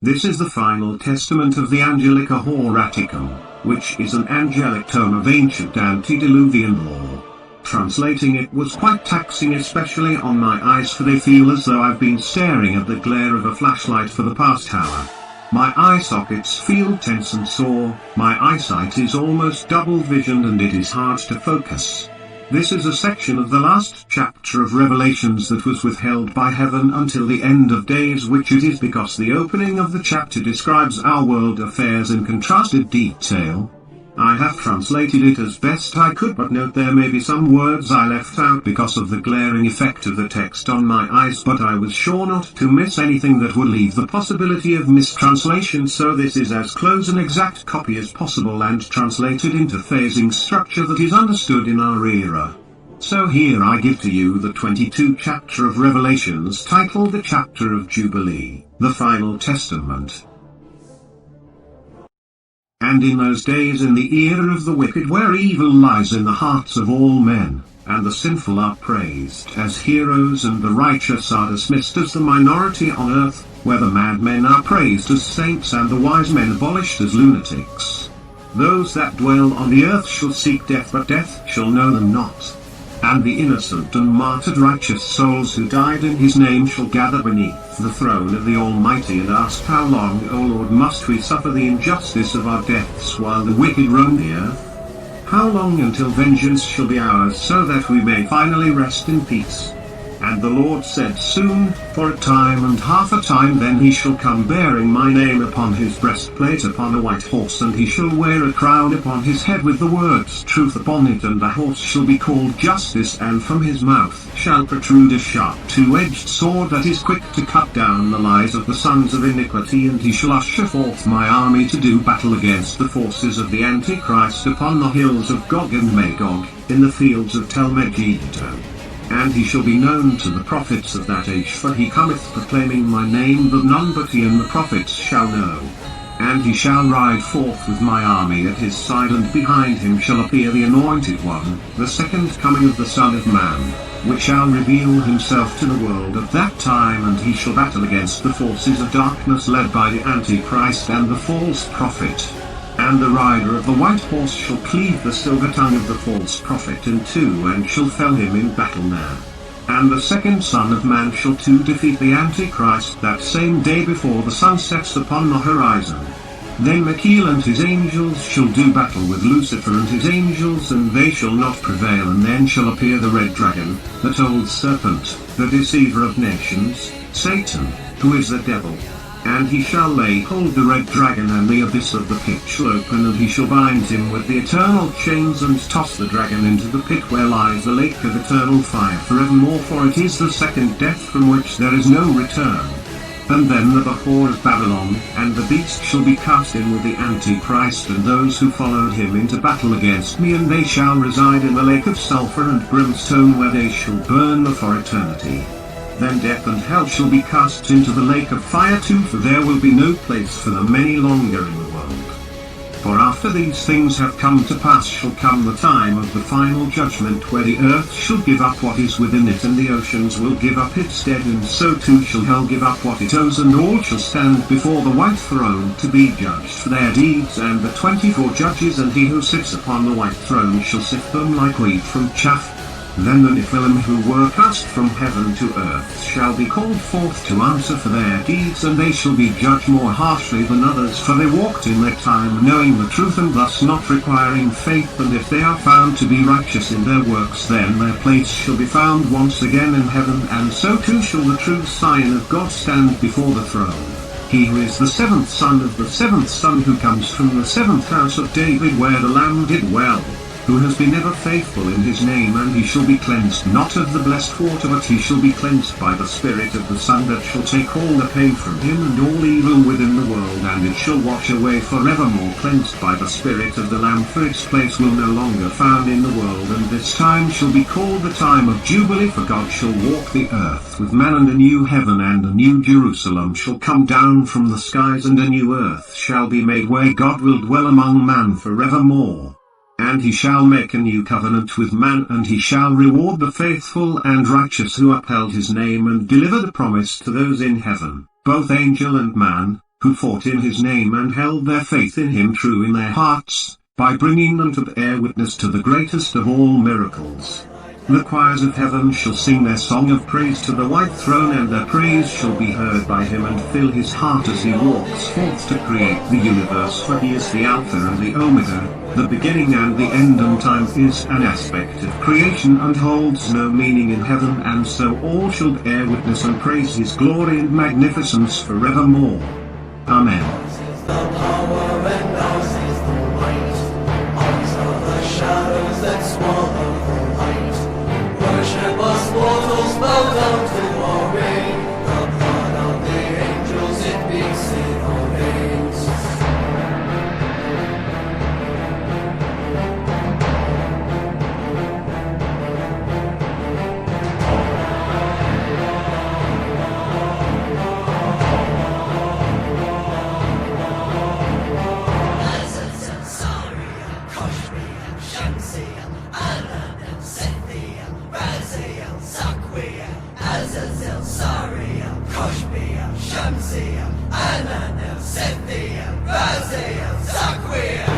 This is the final testament of the Angelika Horatikum, which is an angelic tome of ancient antediluvian law. Translating it was quite taxing, especially on my eyes, for they feel as though I've been staring at the glare of a flashlight for the past hour. My eye sockets feel tense and sore, my eyesight is almost double visioned and it is hard to focus. This is a section of the last chapter of Revelations that was withheld by heaven until the end of days, which it is because the opening of the chapter describes our world affairs in contrasted detail. I have translated it as best I could, but note there may be some words I left out because of the glaring effect of the text on my eyes, but I was sure not to miss anything that would leave the possibility of mistranslation, so this is as close an exact copy as possible and translated into phasing structure that is understood in our era. So here I give to you the 22 chapter of Revelations titled the Chapter of Jubilee, the Final Testament. And in those days, in the ear of the wicked, where evil lies in the hearts of all men, and the sinful are praised as heroes and the righteous are dismissed as the minority on earth, where the madmen are praised as saints and the wise men abolished as lunatics. Those that dwell on the earth shall seek death, but death shall know them not. And the innocent and martyred righteous souls who died in his name shall gather beneath the throne of the Almighty and ask, How long, O Lord, must we suffer the injustice of our deaths while the wicked roam the earth? How long until vengeance shall be ours, so that we may finally rest in peace? And the Lord said, Soon, for a time and half a time, then he shall come, bearing my name upon his breastplate upon a white horse, and he shall wear a crown upon his head with the words Truth upon it, and the horse shall be called Justice, and from his mouth shall protrude a sharp two-edged sword that is quick to cut down the lies of the sons of iniquity, and he shall usher forth my army to do battle against the forces of the Antichrist upon the hills of Gog and Magog, in the fields of Tel Megiddo. And he shall be known to the prophets of that age, for he cometh proclaiming my name, that none but he and the prophets shall know. And he shall ride forth with my army at his side, and behind him shall appear the Anointed One, the second coming of the Son of Man, which shall reveal himself to the world at that time, and he shall battle against the forces of darkness led by the Antichrist and the false prophet. And the rider of the white horse shall cleave the silver tongue of the false prophet in two, and shall fell him in battle there. And the second Son of Man shall too defeat the Antichrist that same day before the sun sets upon the horizon. Then Michael and his angels shall do battle with Lucifer and his angels, and they shall not prevail. And then shall appear the red dragon, that old serpent, the deceiver of nations, Satan, who is the devil. And he shall lay hold the red dragon, and the abyss of the pit shall open, and he shall bind him with the eternal chains, and toss the dragon into the pit where lies the lake of eternal fire forevermore, for it is the second death from which there is no return. And then the whore of Babylon, and the beast shall be cast in with the Antichrist and those who followed him into battle against me, and they shall reside in the lake of sulphur and brimstone, where they shall burn for eternity. Then death and hell shall be cast into the lake of fire too, for there will be no place for them any longer in the world. For after these things have come to pass shall come the time of the final judgment, where the earth shall give up what is within it, and the oceans will give up its dead, and so too shall hell give up what it owes, and all shall stand before the white throne to be judged for their deeds, and the 24 judges and he who sits upon the white throne shall sift them like wheat from chaff. Then the Nephilim who were cast from heaven to earth shall be called forth to answer for their deeds, and they shall be judged more harshly than others, for they walked in their time knowing the truth, and thus not requiring faith. And if they are found to be righteous in their works, then their place shall be found once again in heaven, and so too shall the true sign of God stand before the throne. He who is the seventh son of the seventh son, who comes from the seventh house of David, where the Lamb did well, who has been ever faithful in his name, and he shall be cleansed not of the blessed water, but he shall be cleansed by the Spirit of the Son, that shall take all the pain from him and all evil within the world, and it shall wash away forevermore, cleansed by the Spirit of the Lamb, for its place will no longer found in the world. And this time shall be called the time of Jubilee, for God shall walk the earth with man, and a new heaven and a new Jerusalem shall come down from the skies, and a new earth shall be made, where God will dwell among man forevermore. And he shall make a new covenant with man, and he shall reward the faithful and righteous who upheld his name and deliver the promise to those in heaven, both angel and man, who fought in his name and held their faith in him true in their hearts, by bringing them to bear witness to the greatest of all miracles. The choirs of heaven shall sing their song of praise to the white throne, and their praise shall be heard by him and fill his heart as he walks forth to create the universe, for he is the Alpha and the Omega, the beginning and the end, and time is an aspect of creation and holds no meaning in heaven, and so all shall bear witness and praise his glory and magnificence forevermore. Amen. Worship us mortals, bow down to our reign. The blood of the angels, it beats in our veins. Azazel, Sariel, Koshriel, Shamsiel, Ananel, Sethiel, Raziel, Sakwiel, Azazel, Sariel, Koshbiel, Shamsiel, Ananel, Sethiel, Raziel, Sakwiel.